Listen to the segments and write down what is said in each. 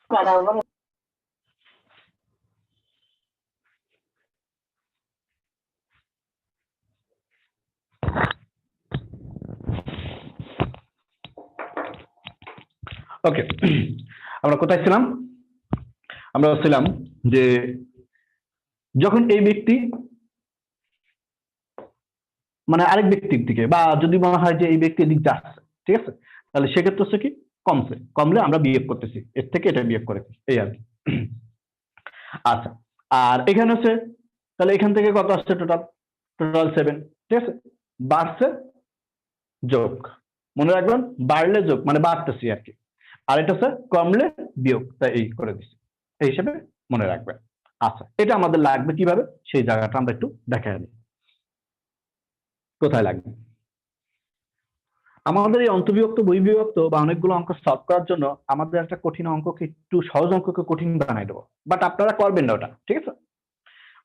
ওকে, আমরা কোথায় ছিলাম? আমরা ছিলাম যে যখন এই ব্যক্তি মানে আরেক ব্যক্তির দিকে, বা যদি মনে হয় যে এই ব্যক্তি এদিক যাচ্ছে, ঠিক আছে, তাহলে সেক্ষেত্রে হচ্ছে কি কমলে আমরা বিয়োগ করতেছি, এর থেকে এটা বিয়োগ করেছি, এই আর কি। আচ্ছা, আর এখানে হচ্ছে তাহলে এখান থেকে কত আসছে? টোটাল 7, ঠিক আছে, বাড়ছে যোগ, মনে রাখবেন বাড়লে যোগ মানে বাড়তেছি আর কি, আর এটা হচ্ছে কমলে বিয়োগ, তাই এই করে দিচ্ছি, এই হিসেবে মনে রাখবেন। আচ্ছা, এটা আমাদের লাগবে কিভাবে সেই জায়গাটা আমরা একটু দেখা দিই। কোথায় লাগবে? আমাদের এই অন্তর্বিভক্ত বহির্বিভক্ত বা অনেকগুলো অঙ্ক সলভ করার জন্য আমাদের একটা কঠিন অঙ্ককে একটু সহজ অঙ্ককে কঠিন বানাই দেবো, বাট আপনারা করবেন না ওটা, ঠিক আছে?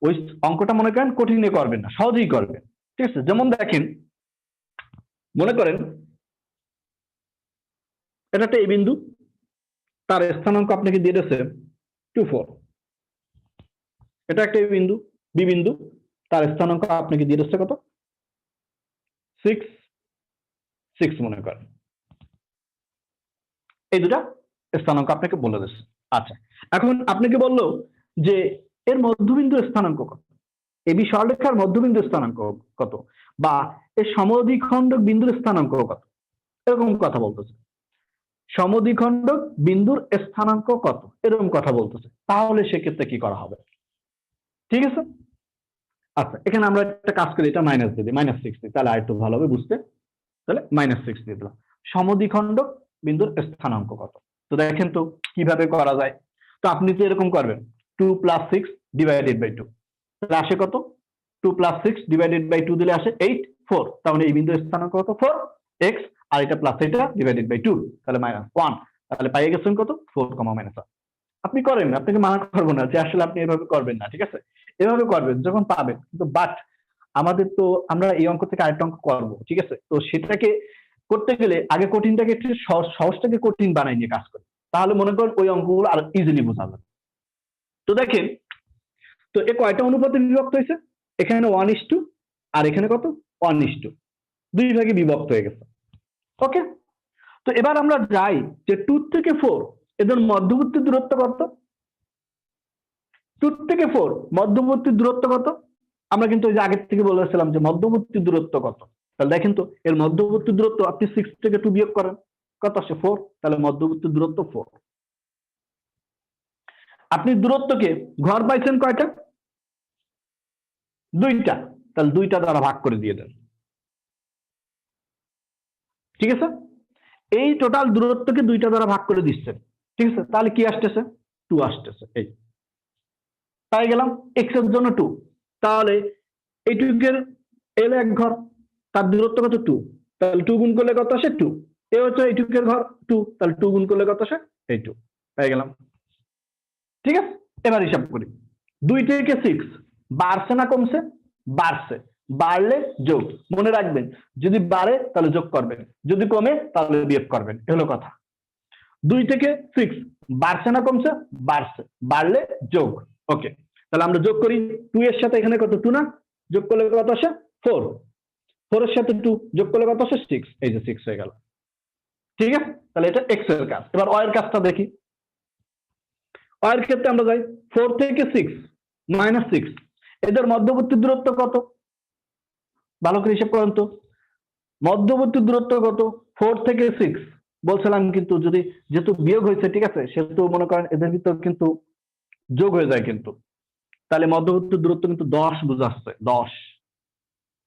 ওই অঙ্কটা মনে করেন কঠিনে করবেন না, সহজেই করবেন, ঠিক আছে? যেমন দেখেন, মনে করেন এটা একটা এ বিন্দু, তার স্থানাঙ্ক আপনাকে দিয়ে দিয়েছে 2, 4। এটা একটা এ বিন্দু, বি বিন্দু, তার স্থানাঙ্ক আপনাকে দিয়ে দিচ্ছে কত? 6, 6 মনে করেন। এই দুটা স্থানাঙ্ক আপনাকে বলে দিচ্ছে। আচ্ছা, এখন আপনাকে বললো যে এর মধ্যবিন্দুর স্থানাঙ্ক কত, এবি সরলরেখার মধ্যবিন্দুর স্থানাঙ্ক কত, বা এর সমদ্বিখণ্ডক বিন্দুর স্থানাঙ্ক কত, এরকম কথা বলতেছে। সমদ্বিখণ্ডক বিন্দুর স্থানাঙ্ক কত, এরকম কথা বলতেছে, তাহলে সেক্ষেত্রে কি করা হবে? ঠিক আছে, আচ্ছা এখানে আমরা একটা কাজ করি, এটা মাইনাস দিয়ে দিই, -6 দিই, তাহলে আরেকটু ভালো হবে বুঝতে। তাহলে -6 দিয়ে দিলাম। সমদ্বিখণ্ডক বিন্দুর স্থানাঙ্ক কত? তো দেখেন তো কিভাবে করা যায়। তো আপনি তো এরকম করবেন 2 + 6 / 2, তাহলে আসে কত? 2 + 6 / 2 দিলে আসে 8, 4, তাহলে এই বিন্দুর স্থানাঙ্ক কত? 4x, আর এটা প্লাস এটা /2, তাহলে -1, তাহলে পাইয়ে গেছেন কত? 4, -1। আপনি করেন, আপনাকে মানা করবো না যে আসলে আপনি এভাবে করবেন না, ঠিক আছে? এভাবে করবেন যখন পাবেন, কিন্তু বাট আমাদের তো আমরা এই অঙ্ক থেকে আরেকটা অঙ্ক করবো, ঠিক আছে? তো সেটাকে করতে গেলে আগে কঠিনটাকে একটু সহজটাকে কঠিন বানাই নিয়ে কাজ করি, তাহলে মনে করেন ওই অঙ্কগুলো আরো ইজিলি বোঝা যাবে। তো দেখেন, তো এ কয়টা অনুপাতে বিভক্ত হয়েছে? এখানে 1:2, আর এখানে কত? 1:2, 2 ভাগে বিভক্ত হয়ে গেছে। ওকে, তো এবার আমরা যাই যে 2 থেকে 4 এদের মধ্যবর্তী দূরত্ব কত? 2 থেকে 4 মধ্যবর্তী দূরত্ব কত? আমরা কিন্তু ওই যে আগের থেকে বলেছিলাম যে মধ্যবর্তী দূরত্ব কত। তাহলে দেখেন তো এর মধ্যবর্তী দূরত্ব, আপনি 6 থেকে 2 বিয়োগ করেন, কত আসে? 4, তাহলে মধ্যবর্তী দূরত্ব 4। আপনি দূরত্বকে ঘর পাইছেন কয়টা? 2টা, তাহলে 2টা দ্বারা ভাগ করে দিয়ে দেন, ঠিক আছে? এই টোটাল দূরত্বকে 2টা দ্বারা ভাগ করে দিচ্ছেন, ঠিক আছে? তাহলে কি আসতেছে? 2 আসতেছে, এই পাই গেলাম। x এর জন্য 2, তাহলে এইটুকের এল এক ঘর, তার দূরত্ব কত? 2, তাহলে 2 গুণ করলে কত আসে? 2। এ হচ্ছে এইটুকের ঘর 2, তাহলে 2 গুণ করলে কত আসে? এই 2, পেয়ে গেলাম, ঠিক আছে? এবার হিসাব করি, 2 থেকে 6 বাড়ছে না কমছে? বাড়ছে, বাড়লে যোগ, মনে রাখবেন যদি বাড়ে তাহলে যোগ করবেন, যদি কমে তাহলে বিয়োগ করবেন, হলো কথা। 2 থেকে 6 বাড়ছে না কমছে? বাড়ছে, বাড়লে যোগ। ওকে, তাহলে আমরা যোগ করি, 2 এর সাথে এখানে কত? 2 না, যোগ করলে কত আসে? 4, 4 এর সাথে 2 যোগ করলে কত আসে? 6, এই যে 6 হয়ে গেল, ঠিক আছে? তাহলে এটা x এর কাজ। এবার y এর কাজটা দেখি। y এর ক্ষেত্রে আমরা যাই 4 থেকে 6 -6, এদের মধ্যবর্তী দূরত্ব কত? ভালো করে হিসাব করেন তো, মধ্যবর্তী দূরত্ব কত? 4 থেকে 6 বলছিলাম, কিন্তু যদি যেহেতু বিয়োগ হয়েছে, ঠিক আছে, সেহেতু মনে করেন এদের ভিতর কিন্তু যোগ হয়ে যায় কিন্তু, তাহলে মধ্যবর্তী দূরত্ব কিন্তু 10 বোঝাচ্ছে, 10,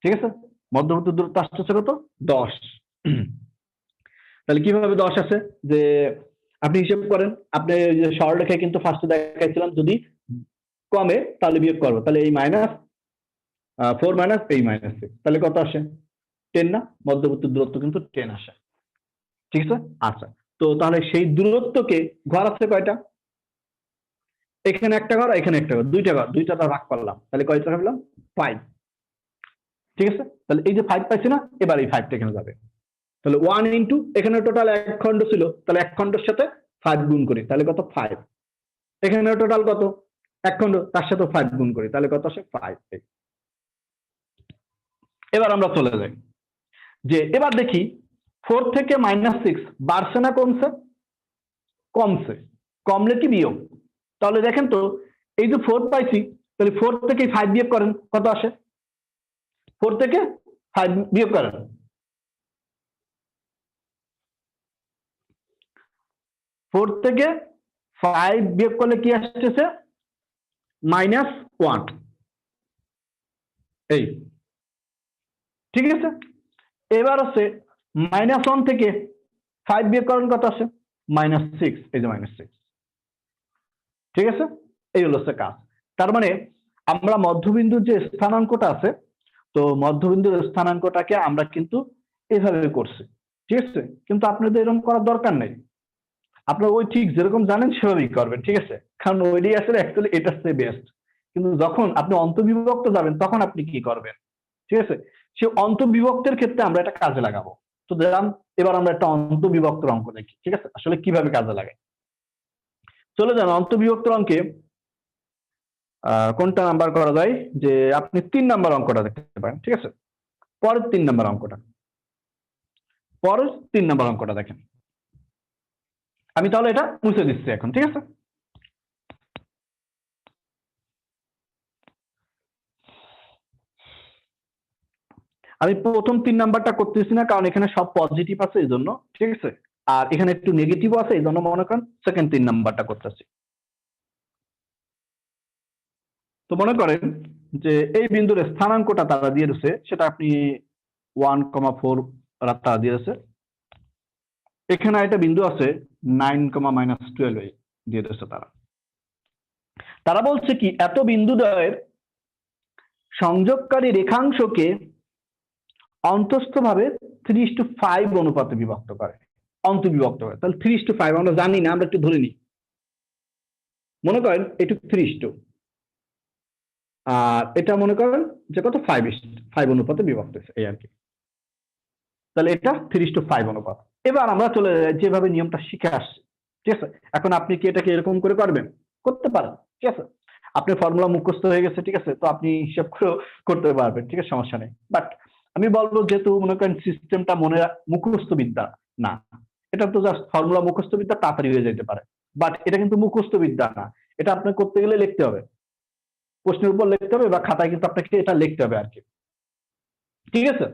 ঠিক আছে? মধ্যবর্তী দূরত্ব আসতেছে কত? 10। তাহলে কিভাবে 10 আসে? যে আপনি হিসেব করেন, আপনি যে সরলরেখায় কিন্তু ফার্স্টে দেখাইছিলাম যদি কমে তাহলে বিয়োগ করবো, তাহলে এই -4 এই -6, তাহলে কত আসে? 10 না? মধ্যবর্তী দূরত্ব কিন্তু 10 আসে, ঠিক আছে? আচ্ছা, তো তাহলে সেই দূরত্বকে ঘর আছে কয়টা? এখানে একটা ঘর, এখানে একটা ঘর, 2টা ঘর, 2টা দ্বারা ভাগ করলাম, তাহলে কয়টা পেলাম? 5, ঠিক আছে? তাহলে এই যে 5 পাইছি না, এবার এই 5টা এখানে যাবে, তাহলে 1 ইন্টু এখানে টোটাল 1 খণ্ড ছিল, তাহলে 1 খণ্ডের সাথে 5 গুণ করি তাহলে কত 5, এখানে টোটাল কত 1 খন্ড, তার সাথে 5 গুণ করি তাহলে কত আসে 5। এবার আমরা চলে যাই যে এবার দেখি 4 থেকে -6 বাড়ছে না কমছে? কমছে। কমলে কি বিয়োগ? তাহলে দেখেন তো এই যে 4 পাইছি, তাহলে 4 থেকে 5 বিয়োগ করেন কত আসে? 4 থেকে 5 বিয়োগ করেন, 4 থেকে 5 বিয়োগ করলে কি আসতেছে? -1। এই ঠিক আছে। এবার আছে -1 থেকে 5 বিয়োগ করেন কত আসে? -6। এই যে -6, ঠিক আছে। এই হলো কাজ। তার মানে আমরা মধ্যবিন্দুর যে স্থানাঙ্কটা আছে, তো মধ্যবিন্দুর স্থানাঙ্কটাকে আমরা কিন্তু এভাবে করছি, ঠিক আছে। কিন্তু আপনাদের এরকম করার দরকার নেই, আপনারা ওই ঠিক যেরকম জানেন সেভাবেই করবেন, ঠিক আছে। কারণ ওইটাই আসলে অ্যাকচুয়ালি এটার চেয়ে বেস্ট। কিন্তু যখন আপনি অন্তর্বিভক্ত যাবেন তখন আপনি কি করবেন, ঠিক আছে। সে অন্তর্বিভক্তের ক্ষেত্রে আমরা এটা কাজে লাগাবো। তো দেখলাম, এবার আমরা একটা অন্তর্বিভক্ত অঙ্ক দেখি, ঠিক আছে, আসলে কিভাবে কাজে লাগে। চলে যান অন্তর্বিভক্ত অঙ্কে। কোনটা নাম্বার করা যায়, যে আপনি 3 নাম্বার অঙ্কটা দেখতে পারেন, ঠিক আছে। পরের 3 নাম্বার অঙ্কটা, পরের 3 নাম্বার অঙ্কটা দেখেন। আমি তাহলে এটা মুছে দিচ্ছি এখন, ঠিক আছে। আমি প্রথম 3 নাম্বারটা করতেছি না, কারণ এখানে সব পজিটিভ আছে এই জন্য, ঠিক আছে। আর এখানে একটু নেগেটিভও আছে এই জন্য মনে করেন সেকেন্ড 3 নাম্বারটা করতেছি। তো মনে করেন যে এই বিন্দুর স্থানাঙ্কটা তারা দিয়ে দিচ্ছে, সেটা আপনি 1,4 তারা দিয়েছে। এখানে একটা বিন্দু আছে 9,-12 দিয়ে দিচ্ছে তারা। তারা বলছে কি, এত বিন্দুদ্বয়ের সংযোগকারী রেখাংশকে অন্তস্থভাবে 3:5 অনুপাতে বিভক্ত করে, অন্তর্বিভক্ত করে। তাহলে 3:5 আমরা জানি না, আমরা একটু ধরে নিই। মনে করেন এটুকু 3:, আর এটা মনে করেন যে কত 5 অনুপাতে বিভক্ত হয়েছে, এই আর কি। তাহলে এটা 3:5 অনুপাত। এবার আমরা চলে যাই যেভাবে নিয়মটা শিখে আসছি, ঠিক আছে। এখন আপনি কি এটাকে এরকম করে পারবেন? করতে পারেন, ঠিক আছে। আপনার ফর্মুলা মুখস্থ হয়ে গেছে, ঠিক আছে, তো আপনি হিসাব করে করতে পারবেন, ঠিক আছে, সমস্যা নেই। বাট আমি বলবো যেহেতু মনে করেন সিস্টেমটা মুখস্থ বিদ্যা না, এটা তো জাস্ট ফর্মুলা মুখস্থ বিদ্যা, তাড়াতাড়ি হয়ে যেতে পারে। বাট এটা কিন্তু মুখস্থ বিদ্যা না, এটা আপনার করতে গেলে লিখতে হবে, প্রশ্নের উপর লিখতে হবে, বা খাতায় কিন্তু আপনাকে এটা লিখতে হবে আর কি, ঠিক আছে।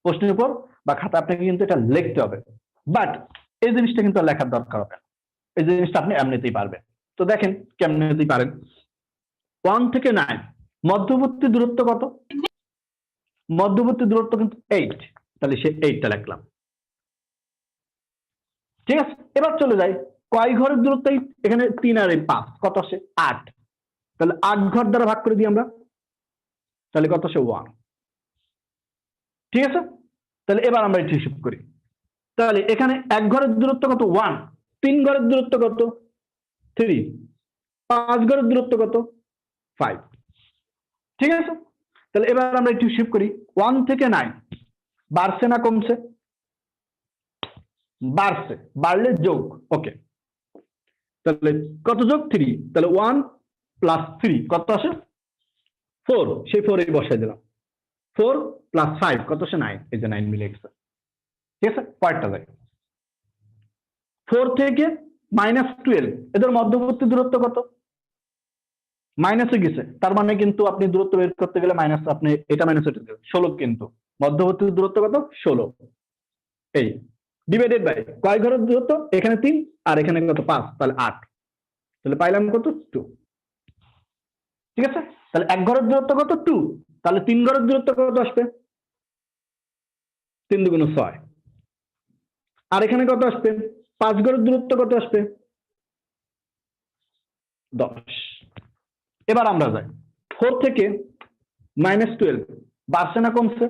প্রশ্নের উপর বা খাতা আপনাকে কিন্তু এটা লিখতে হবে। বাট এই জিনিসটা কিন্তু লেখার দরকার হবে না, এই জিনিসটা আপনি এমনিতেই পারবেন। তো দেখেন কেমনিতেই পারেন। 1 থেকে 9 মধ্যবর্তী দূরত্ব কত? মধ্যবর্তী দূরত্ব কিন্তু 8, তাহলে সে 8টা লিখলাম, ঠিক আছে। এবার চলে যাই কয় ঘরের দূরত্ব? এখানে 3 আর 5 কত আসে? 8। তাহলে 8 ঘর দ্বারা ভাগ করে দিই আমরা, তাহলে কত আসে? 1, ঠিক আছে। তাহলে এবার আমরা এটা হিসাব করি। তাহলে এখানে 1 ঘরের দূরত্ব কত? 1। 3 ঘরের দূরত্ব কত? 3। 5 ঘরের দূরত্ব কত? 5, ঠিক আছে। তাহলে এবার আমরা একটু হিসাব করি। 1 থেকে 9 বাড়ছে না কমছে? বাড়ছে, বাড়লে যোগ, ওকে। তাহলে কত যোগ? 3। তাহলে 1 + 3 কত আসে? 4। সেই 4 এই বসাই দিলাম। 4 + 5 কত আসে? 9। এই যে 9 মিলে গেছে, ঠিক আছে। পরেরটা যাই। 4 থেকে -12 এদের মধ্যবর্তী দূরত্ব কত? মাইনাসে গেছে, তার মানে কিন্তু আপনি দূরত্ব বের করতে গেলে মাইনাস, আপনি এটা মাইনাস এটা দেবেন। 16 কিন্তু মধ্যবর্তী দূরত্ব কত? 16। এই ডিভাইডেড বাই কয় ঘরের দূরত্ব? এখানে 3 আর এখানে কত? 5, তাহলে 8। তাহলে পাইলাম কত? 2, ঠিক আছে। তাহলে 1 ঘরের দূরত্ব কত? 2। তাহলে 3 ঘরের দূরত্ব কত আসবে? 3 × 2 = 6। আর এখানে কত আসবে? 5 ঘরের দূরত্ব কত আসবে? 10। এবার আমরা যাই 4 থেকে -12 বাড়ছে না কমছে?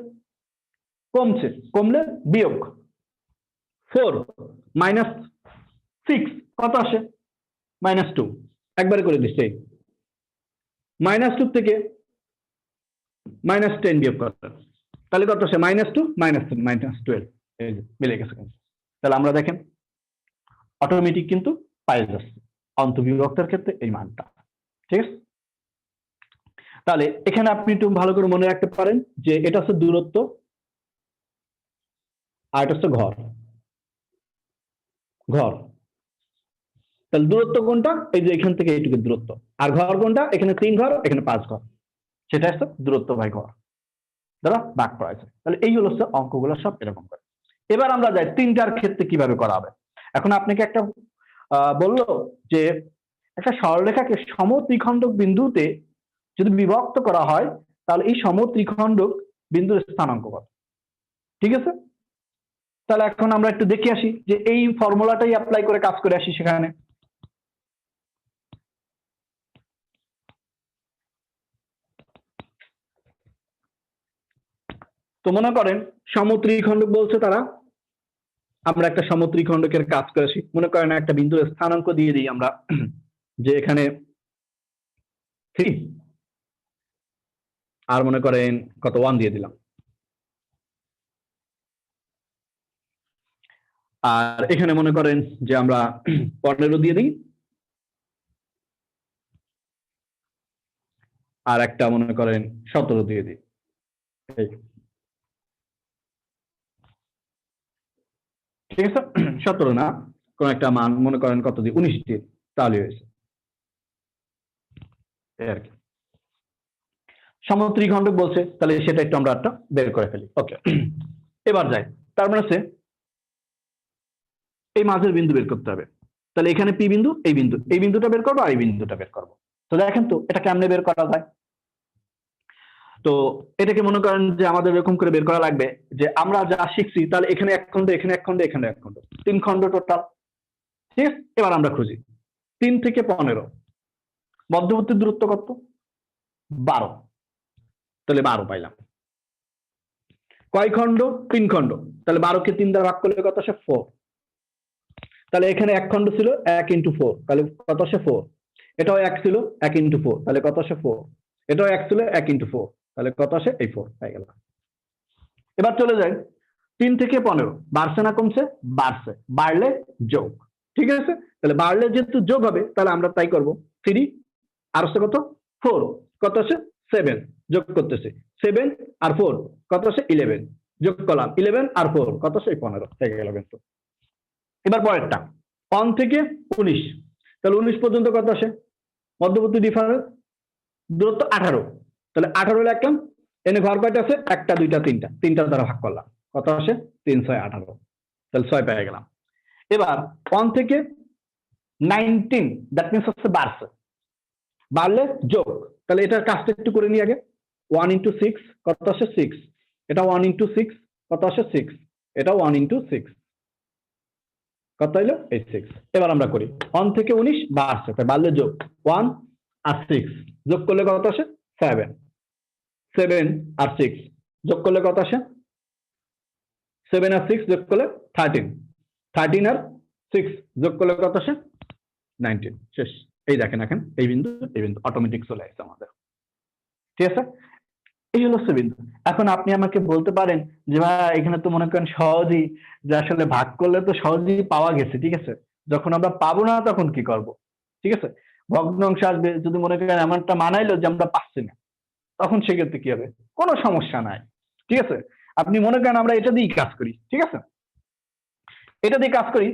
কমছে, কমলে বিয়োগ 4 -6 কত আসে? -2। একবারে করে দিচ্ছি। -2 থেকে -10 বিয়োগ করেন, তাহলে কত আসে? -2 -3 -12। এই যে মিলে গেছে। তাহলে আমরা দেখেন অটোমেটিক কিন্তু পাই যাচ্ছে অন্তবিভক্তের ক্ষেত্রে এই মানটা। ঠিক আছে, তাহলে এখানে আপনি একটু ভালো করে মনে রাখতে পারেন যে এটা হচ্ছে দূরত্ব আর এটা হচ্ছে ঘর। ঘর, তাহলে দূরত্ব কোনটা? এই যে এখান থেকে এইটুকু দূরত্ব। আর ঘর কোনটা? এখানে 3 ঘর, এখানে 5 ঘর, সেটা হচ্ছে দূরত্ব বাই ঘর দ্বারা ভাগ করা হয়েছে। তাহলে এই হলো অঙ্কগুলো সব এরকম করে। এবার আমরা যাই 3টার ক্ষেত্রে কিভাবে করা হবে। এখন আপনাকে একটা বললো যে একটা সরলরেখাকে সমত্রিখণ্ডক বিন্দুতে যদি বিভক্ত করা হয় তাহলে এই সমত্রিখণ্ডক বিন্দুর স্থানাঙ্ক কত। ঠিক আছে, তাহলে এখন আমরা একটু দেখে আসি যে এই ফর্মুলাটাই অ্যাপ্লাই করে কাজ করে আসি সেখানে। তো মনে করেন সমত্রিখণ্ডক বলছে তারা, আমরা একটা সমত্রিখণ্ডকের কাজ করে আসি। মনে করেন একটা বিন্দুর স্থানাঙ্ক দিয়ে দিই আমরা যে এখানে 3 আর মনে করেন কত 1 দিয়ে দিলাম, আর এখানে মনে করেন যে আমরা 15 দিয়ে দিই, আর একটা মনে করেন 17 দিয়ে দিই। ঠিক আছে, 17 না, কোন একটা মান মনে করেন কত দিয়ে 19 দিয়ে, তাহলে হয়েছে আর কি। সমত্রিখণ্ডক বলছে তাহলে সেটা একটু আমরা একটা বের করে ফেলি। ওকে, এবার যাই। তার মানে হচ্ছে এই মাঝের বিন্দু বের করতে হবে। তাহলে এখানে পি বিন্দু, এই বিন্দুটা বের করবো আর এই বিন্দুটা বের করবো। তো দেখেন তো এটা কেমনে বের করা যায়। তো এটাকে মনে করেন যে আমাদের এরকম করে বের করা লাগবে যে আমরা যা শিখছি তাহলে এখানে এক খণ্ড, এখানে এক খণ্ড, এখানে এক খণ্ড, 3 খণ্ড টোটাল। ঠিক আছে, এবার আমরা খুঁজি 3 থেকে 15 মধ্যবর্তী দূরত্ব কত? 12, তাহলে 12 পাইলাম। কয় খণ্ড? 3 খণ্ড, তাহলে 12কে 3 দ্বারা ভাগ করলে কত আসে? 4। তাহলে এখানে এক খণ্ড ছিল 1 × 4, তাহলে কত আসে? 4। এটাও 1 ছিল 1 × 4, তাহলে কত আসে? 4। এটাও 1 ছিল 1 × 4, তাহলে কত আসে? এই 4 হয়ে গেল। এবার চলে যাই 3 থেকে 15 বাড়ছে না কমছে? বাড়ছে, বাড়লে যোগ। ঠিক আছে, তাহলে বাড়লে যেহেতু যোগ হবে তাহলে আমরা তাই করব। 3 আর হচ্ছে কত? 4, কত আসে? 7, যোগ করতেছে 7 আর 4 কত আসে? 11, যোগ করলাম 11 আর 4 কত আসে? 15 হয়ে গেল কিন্তু। এবার পরেরটা 1 থেকে 19, তাহলে 19 পর্যন্ত কত আসে? মধ্যবর্তী ডিফারেন্স দূরত্ব 18, তাহলে 18 লিখলাম। এনে ঘর কয়টা আছে? 1টা 2টা 3টা, 3টার দ্বারা ভাগ করলাম, কত আসে? 3 6 18, তাহলে 6 পেয়ে গেলাম। এবার 1 থেকে 19, দ্যাট মিনস হচ্ছে বাড়ছে, বাড়লে যোগ। তাহলে এটার কাজটা একটু করে নিই আগে। 1 × 6 কত আসে? 6, এটা 1 × 6 কত আসে? 6, এটা 1 × 6 কত হইলো? এই 6। এবার আমরা করি 1 থেকে 19 বাড়ছে, তাই বাড়লে যোগ 1 আর 6 যোগ করলে কত আসে? 7, 7 আর 6 যোগ করলে কত আসে? 7 আর 6 যোগ করলে 13, 13 আর 6 যোগ করলে কত আসে? 19, শেষ। এই দেখেন এখন এই বিন্দু অটোমেটিক চলে আসছে আমাদের। ঠিক আছে, এই হলো বিন্দু। এখন আপনি আমাকে বলতে পারেন যে ভাই এখানে তো মনে করেন সহজেই, যে আসলে ভাগ করলে তো সহজেই পাওয়া গেছে। ঠিক আছে, যখন আমরা পাবো না তখন কি করব? ঠিক আছে, ভগ্নাংশ আসবে, যদি মনে করেন এমনটা মানাইলো যে আমরা পাচ্ছি না, তখন সেক্ষেত্রে কি হবে? কোনো সমস্যা নাই। ঠিক আছে, আপনি মনে করেন আমরা এটা দিয়েই কাজ করি। ঠিক আছে, এটা দিয়ে কাজ করি।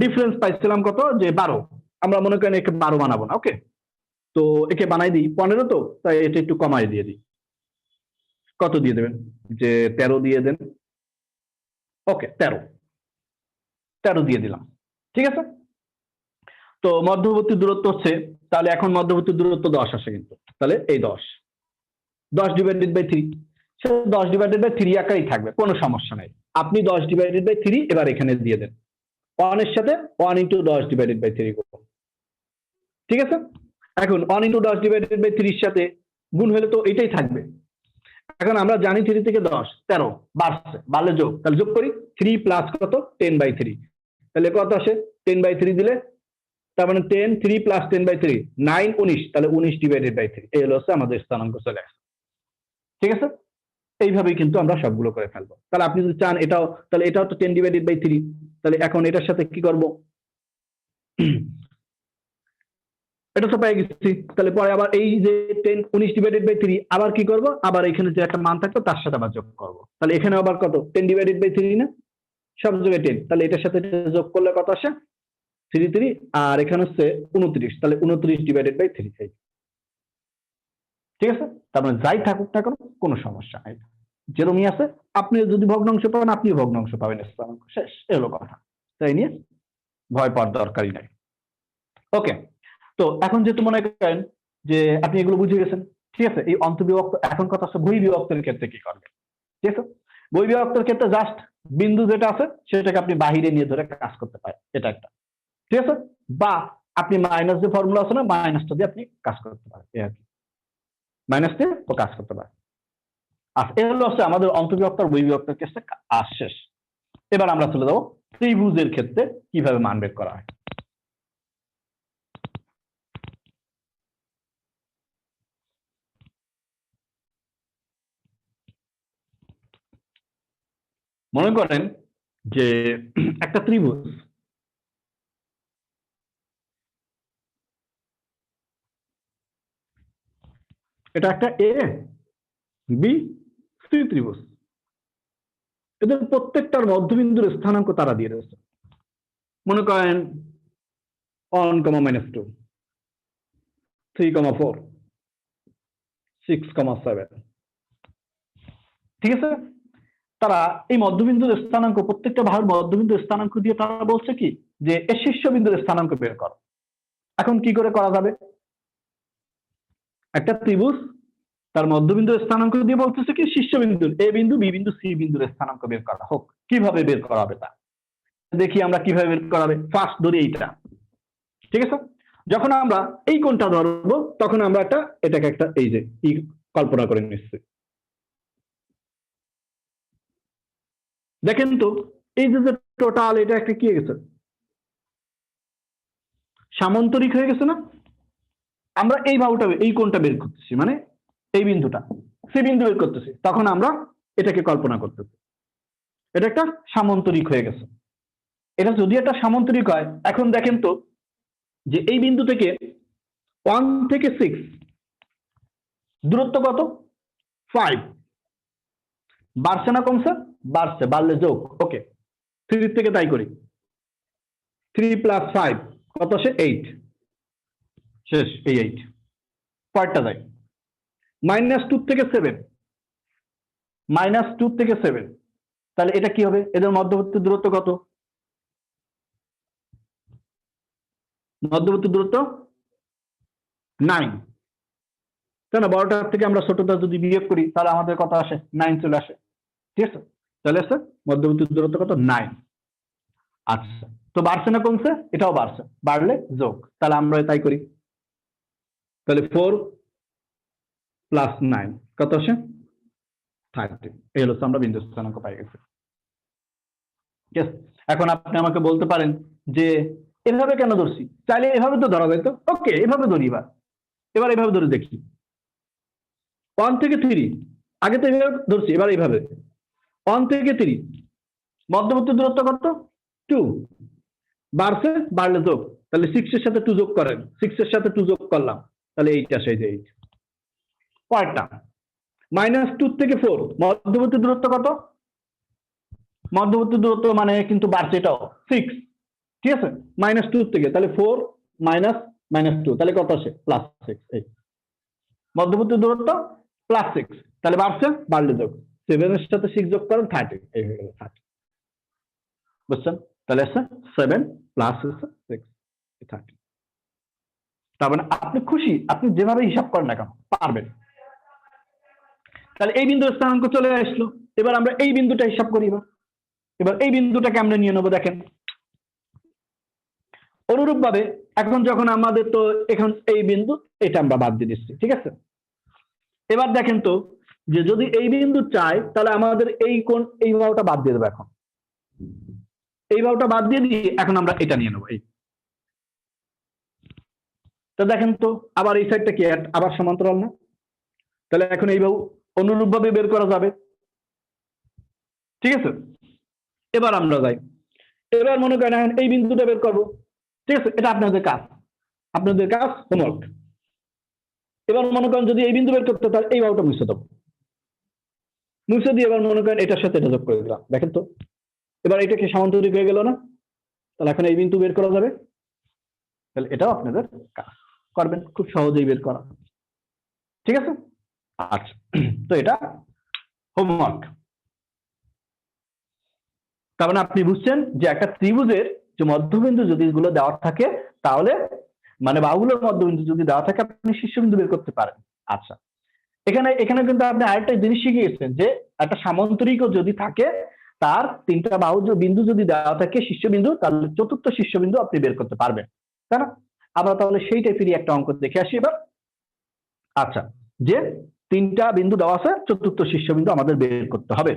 ডিফারেন্স পাইছিলাম কত? যে 12। আমরা মনে করেন একে 12 বানাবো না। ওকে, তো একে বানাই দিই 15, তো তাই এটা একটু কমাই দিয়ে দিই। কত দিয়ে দেবেন? যে 13 দিয়ে দেন। ওকে, 13 দিয়ে দিলাম। ঠিক আছে, তো মধ্যবর্তী দূরত্ব হচ্ছে, তাহলে এখন মধ্যবর্তী দূরত্ব 10 আসে কিন্তু। তাহলে এই 10 10/3, সে 10/3 আকারেই থাকবে, কোনো সমস্যা নাই। আপনি 10/3 এবার এখানে দিয়ে দেন, 1 এর সাথে 1 × 10/3 করুন। ঠিক আছে, এখন 1 × 10/3 এর সাথে গুণ হলে তো এটাই থাকবে। এখন আমরা জানি 3 থেকে 10 13 বাড়ছে, বাড়লে যোগ, তাহলে যোগ করি 3 প্লাস কত? 10/3, তাহলে কত আসে? 10/3 দিলে তার মানে 10, 3 প্লাস 10/3 9, 19, তাহলে 19/3। এই হলো আমাদের স্থানাঙ্ক চলে আসে। ঠিক আছে, এইভাবেই কিন্তু আমরা সবগুলো করে ফেলবো। তাহলে আপনি যদি চান এটাও, তাহলে এটাও তো 10/3, তাহলে এখন এটার সাথে কি করব? এটা তো পেয়ে গেছি। তাহলে পরে আবার এই যে 19 ডিভাইডেড বাই 3 আবার কি করব, আবার এখানে যে একটা মান থাকতো তার সাথে আবার যোগ করব। তাহলে এখানে আবার কত, 10 ডিভাইডেড বাই 3 না, সব জায়গায় 10, তাহলে এটার সাথে যোগ করলে কত আসে, 3 আর এখানে হচ্ছে 29, তাহলে 29 ডিভাইডেড বাই 3। ঠিক আছে, তার মানে যাই থাকুক না কেন কোনো সমস্যা নাই, যেরকমই আছে আপনি যদি ভগ্নাংশ পাবেন আপনিও ভগ্নাংশ পাবেন, শেষ, এলো কথা। তাই নিয়ে ভয় পাওয়ার দরকারই নাই। ওকে, তো এখন যেহেতু মনে করেন যে আপনি এগুলো বুঝে গেছেন, ঠিক আছে, এই অন্তর্বিভক্ত, এখন কথা হচ্ছে বহি বিভক্তের ক্ষেত্রে কি করবে। ঠিক আছে, বহি বিভক্তের ক্ষেত্রে জাস্ট বিন্দু যেটা আছে সেটাকে আপনি বাহিরে নিয়ে ধরে কাজ করতে পারেন, এটা একটা। ঠিক আছে, বা আপনি মাইনাস যে ফর্মুলা আছে না, মাইনাসটা দিয়ে আপনি কাজ করতে পারেন, এই আর কি, মাইনাস দিয়ে তো কাজ করতে পারেন। আচ্ছা, এ হলো হচ্ছে আমাদের অন্তর্বিভক্ত আর বহি বিভক্তের ক্ষেত্রে কাজ শেষ। এবার আমরা চলে যাবো ত্রিভুজের ক্ষেত্রে কিভাবে মান বের করা হয়। মনে করেন যে একটা ত্রিভুজ, এটা একটা এ বি সি ত্রিভুজ, এদের প্রত্যেকটার মধ্যবিন্দুর স্থানাঙ্ক তারা দিয়ে রয়েছে। মনে করেন 1, -2, 3, 4, 6, 7। ঠিক আছে, তারা এই মধ্যবিন্দুর স্থানাঙ্ক, প্রত্যেকটা বাহুর মধ্যবিন্দুর স্থানাঙ্ক দিয়ে তারা বলছে কি যে এর শীর্ষবিন্দুর স্থানাঙ্ক বের করো। এখন কি করে করা যাবে, একটা ত্রিভুজ তার মধ্যবিন্দুর স্থানাঙ্ক দিয়ে বলতেছে কি শীর্ষবিন্দুর এ বিন্দু বি বিন্দু সি বিন্দুর স্থানাঙ্ক বের করা হোক। কিভাবে বের করা হবে তা দেখি আমরা, কিভাবে বের করা হবে। ফার্স্ট ধরি এইটা, ঠিক আছে, যখন আমরা এই কোণটা ধরবো তখন আমরা এটাকে একটা এই যে কল্পনা করে নিচ্ছি। দেখেন তো এই যে টোটাল এটা একটা কি হয়ে গেছে, সামান্তরিক হয়ে গেছে না। আমরা এই বাহুটা, এই কোণটা বের করতেছি, মানে এই বিন্দুটা সি বিন্দু বের করতেছি, তখন আমরা এটাকে কল্পনা করতেছি এটা একটা সামান্তরিক হয়ে গেছে। এটা যদি একটা সামান্তরিক হয়, এখন দেখেন তো যে এই বিন্দু থেকে 1 থেকে 6 দূরত্ব কত, 5। বাড়ছে না কমছে, বাড়ছে, বাড়লে যোগ। ওকে, 3 থেকে তাই করি, 3 + 5 কত আসে, 8। শেষ, এই 8 পরেরটা যাই, -2 থেকে 7, -2 থেকে 7, তাহলে এটা কি হবে, এদের মধ্যবর্তী দূরত্ব কত, মধ্যবর্তী দূরত্ব 9, তাই না। বড়টার থেকে আমরা ছোটটা যদি বিয়োগ করি তাহলে আমাদের কত আসে, 9 চলে আসে। ঠিক আছে, তাহলে আছে মধ্যবর্তী দূরত্ব কত, 9। আচ্ছা, তো বাড়ছে না কমছে, এটাও বাড়ছে, বাড়লে যোগ, তাহলে আমরা তাই করি, তাহলে 4 + 9 কত আসে, 30। এই হলো আমরা বিন্দু স্থানাঙ্ক পাই গেছি। ঠিক আছে, এখন আপনি আমাকে বলতে পারেন যে এভাবে কেন ধরছি, চাইলে এভাবে তো ধরা যায় তো। ওকে, এভাবে ধরি, এবার এভাবে ধরে দেখি, 1 থেকে 3, আগে তো এভাবে ধরছি, এবার এইভাবে 1 থেকে 3 মধ্যবর্তী দূরত্ব কত, 2, বাড়ছে, বাড়লে যোগ, তাহলে 6 এর সাথে 2 যোগ করেন, 6 এর সাথে 2 যোগ করলাম, তাহলে 8 আসে, এই যে 8। পরেরটা -2 থেকে 4 মধ্যবর্তী দূরত্ব কত, মধ্যবর্তী দূরত্ব মানে কিন্তু বাড়ছে, এটাও 6। ঠিক আছে, -2 থেকে, তাহলে 4 - -2, তাহলে কত আসে, +6। এই মধ্যবর্তী দূরত্ব +6, তাহলে বাড়ছে, বাড়লে যোগ, 7 এর সাথে 6 যোগ করেন, 30। এই হয়ে গেল 30, বুঝছেন। তাহলে আসছে 7 + 6, 30। তার মানে আপনি খুশি, আপনি যেভাবে হিসাব করেন না কেন পারবেন। তাহলে এই বিন্দুর স্থানাঙ্ক চলে আসলো, এবার আমরা এই বিন্দুটা হিসাব করি। এবার এই বিন্দুটাকে আমরা নিয়ে নেবো। দেখেন অনুরূপ ভাবে এখন যখন আমাদের তো এখন এই বিন্দু, এটা আমরা বাদ দিয়ে দিচ্ছি। ঠিক আছে, এবার দেখেন তো যে যদি এই বিন্দু চাই তাহলে আমাদের এই কোণ, এই বাহুটা বাদ দিয়ে দেবো। এখন এই বাহুটা বাদ দিয়ে দিয়ে এখন আমরা এটা নিয়ে নেবো। এই তো দেখেন তো আবার এই সাইডটা কি আবার সমান্তরাল না, তাহলে এখন এই বাহু অনুরূপ ভাবে বের করা যাবে। ঠিক আছে, এবার আমরা যাই, এবার মনে করেন এই বিন্দুটা বের করবো, ঠিক আছে, এটা আপনাদের কাজ হোমওয়ার্ক। এবার মনে করেন যদি এই বিন্দু বের করতে, তার এই বাহুটা মুছে দেবো, মুছে দিয়ে এবার মনে করেন এটার সাথে এটা যোগ করে দিলাম, দেখেন তো এবার এটা কি সামান্তরিক হয়ে গেল না? তাহলে এখন এই বিন্দু বের করা যাবে, তাহলে এটাও আপনাদের কাজ করবেন, খুব সহজেই বের করা। ঠিক আছে, আচ্ছা, তো এটা হোমওয়ার্ক। তার মানে আপনি বুঝছেন যে একটা ত্রিভুজের যে মধ্যবিন্দু যদি এগুলো দেওয়া থাকে, তাহলে মানে বাহুগুলোর মধ্যবিন্দু যদি দেওয়া থাকে, আপনি শীর্ষবিন্দু বের করতে পারেন। আচ্ছা, এখানে এখানে কিন্তু আপনি আরেকটা জিনিস শিখে গেছেন যে একটা সামান্তরিকও যদি থাকে, তার তিনটা বাহু বিন্দু যদি দেওয়া থাকে শীর্ষবিন্দু, তাহলে চতুর্থ শীর্ষবিন্দু আপনি বের করতে পারবেন, তাই না? আমরা তাহলে সেই টাইপেরই একটা অঙ্ক দেখে আসি এবার। আচ্ছা, যে তিনটা বিন্দু দেওয়া আছে, চতুর্থ শীর্ষবিন্দু আমাদের বের করতে হবে,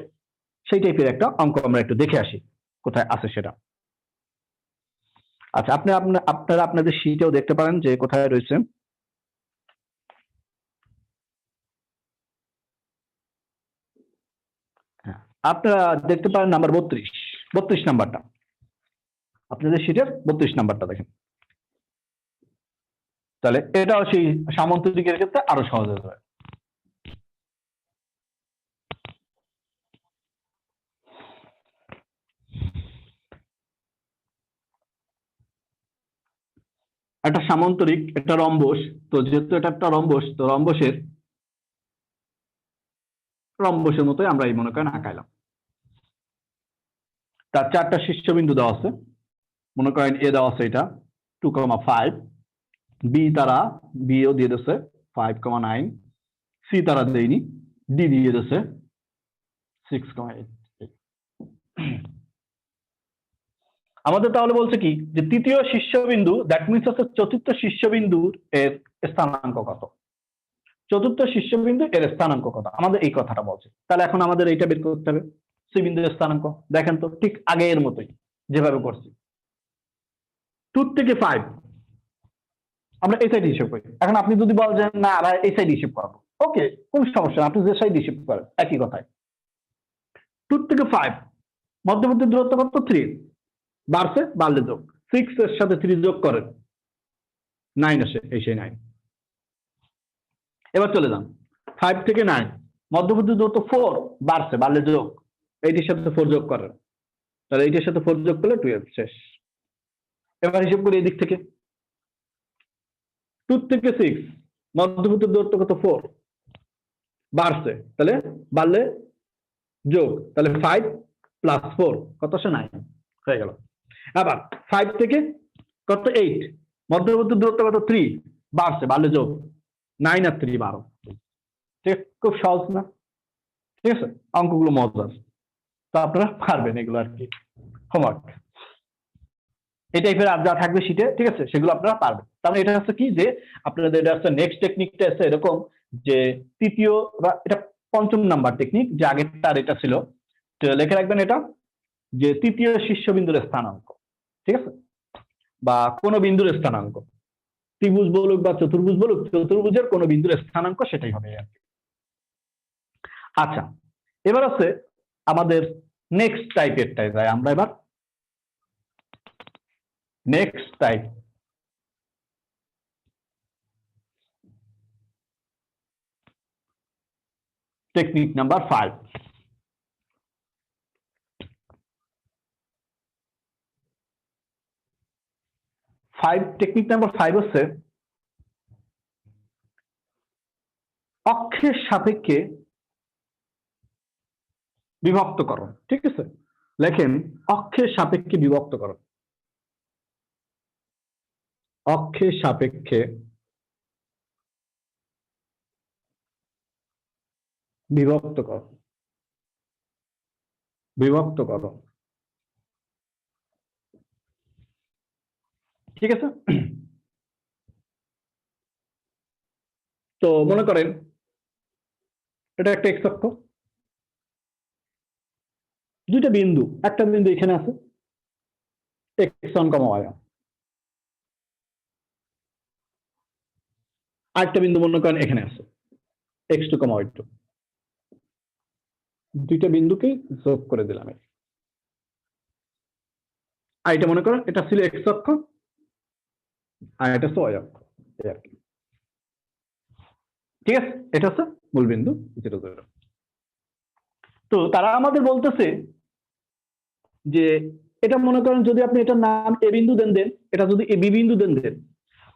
সেই টাইপের একটা অঙ্ক আমরা একটু দেখে আসি কোথায় আছে সেটা। আচ্ছা, আপনারা আপনাদের শীটেও দেখতে পারেন যে কোথায় রয়েছে। হ্যাঁ, আপনারা দেখতে পারেন নাম্বার 32 নাম্বারটা, আপনাদের শীটের 32 নাম্বারটা দেখেন, তাহলে এটাও সেই সামান্তরিকের ক্ষেত্রে আরো সহজ হয়ে যাবে। একটা সামান্তরিক, একটা রম্বস, তো যেহেতু এটা একটা রম্বস, তো রম্বসের মতোই আমরা এই মনে করেন আঁকাইলাম। তার চারটা শীর্ষবিন্দু দেওয়া আছে, মনে করেন এ দেওয়া আছে এটা 2,5, বি তারা বিও দিয়ে দিচ্ছে 5,9, সি তারা দেয়নি, ডি দিয়ে দিচ্ছে 6,8। আমাদের তাহলে বলছে কি যে তৃতীয় শীর্ষবিন্দু, দ্যাট মিনস হচ্ছে চতুর্থ শীর্ষবিন্দুর এর স্থানাঙ্ক কত, চতুর্থ শীর্ষবিন্দু এর স্থানাঙ্ক কত, আমাদের এই কথাটা বলছে। তাহলে এখন আমাদের এইটা বের করতে হবে, সি বিন্দুর স্থানাঙ্ক। দেখেন তো ঠিক আগের মতোই যেভাবে করছি, 2 থেকে 5 আমরা এই সাইড হিসেব করি। এখন আপনি যদি বলেন না আবার এই সাইড হিসেব করবো, ওকে, কোন সমস্যা না, আপনি যে সাইড হিসেব করেন একই কথায়। 2 থেকে 5 মধ্যবর্তী দূরত্ব কত? 3, বাড়ছে, বাড়লে যোগ, 6 এর সাথে 3 যোগ করেন 9 আসে, এই সেই 9। এবার চলে যান 5 থেকে 9 মধ্যবর্তী দূরত্ব 4, বাড়ছে, বাড়লে যোগ, এইটির সাথে 4 যোগ করেন, তাহলে এইটির সাথে 4 যোগ করলে 12 শেষ। এবার হিসেব করি এদিক থেকে 2 থেকে 6 মধ্যবর্তী দূরত্ব কত? 4, বাড়ছে, তাহলে বাড়লে যোগ, তাহলে 5 প্লাস 4 কত আসে? 9 হয়ে গেল। আবার 5 থেকে কত? 8 মধ্যবর্তী দূরত্ব কত? 3, বাড়ছে, বাড়লে যোগ, 9 আর 3 12। ঠিক, খুব সহজ না? ঠিক আছে, অঙ্কগুলো মজার, তো আপনারা পারবেন এগুলো আর কি, হোমওয়ার্ক এই টাইপের আর যা থাকবে শীটে, ঠিক আছে, সেগুলো আপনারা পারবেন। তাহলে এটা হচ্ছে কি যে আপনাদের এটা হচ্ছে নেক্সট টেকনিকটা আছে এরকম যে তৃতীয় বা এটা 5ম নাম্বার টেকনিক, যে আগেরটা আর এটা ছিল, তো লিখে রাখবেন এটা যে তৃতীয় শীর্ষবিন্দুর স্থানাঙ্ক, ঠিক আছে, বা কোন বিন্দুর স্থানাঙ্ক, ত্রিভুজ বলুক বা চতুর্ভুজ বলুক, চতুর্ভুজের কোন বিন্দুর স্থানাঙ্ক সেটাই হবে আর কি। আচ্ছা, এবার আছে আমাদের নেক্সট টাইপেরটায় যাই আমরা এবার। Next type, technique number 5। 5 technique number 5 হচ্ছে অক্ষের সাপেক্ষে বিভক্তকরণ। ঠিক আছে, লেখেন অক্ষের সাপেক্ষে বিভক্তকরণ, অক্ষের সাপেক্ষে বিভক্তকরণ, বিভক্তকরণ। ঠিক আছে, তো মনে করেন এটা একটা এক্স অক্ষ, দুইটা বিন্দু, একটা বিন্দু এখানে আছে x1, y1, আরেকটা বিন্দু মনে করেন এখানে আছে x2, y2, দুইটা বিন্দুকে যোগ করে দিলাম। আর এটা মনে করেন এটা ছিল এক্স অক্ষ, আর এটা হচ্ছে অয় অক্ষ, এই আর কি। ঠিক আছে, এটা হচ্ছে মূল বিন্দু 0 0। তো তারা আমাদের বলতেছে যে এটা মনে করেন যদি আপনি এটার নাম এ বিন্দু দেন, এটা যদি এ বি বিন্দু দেন,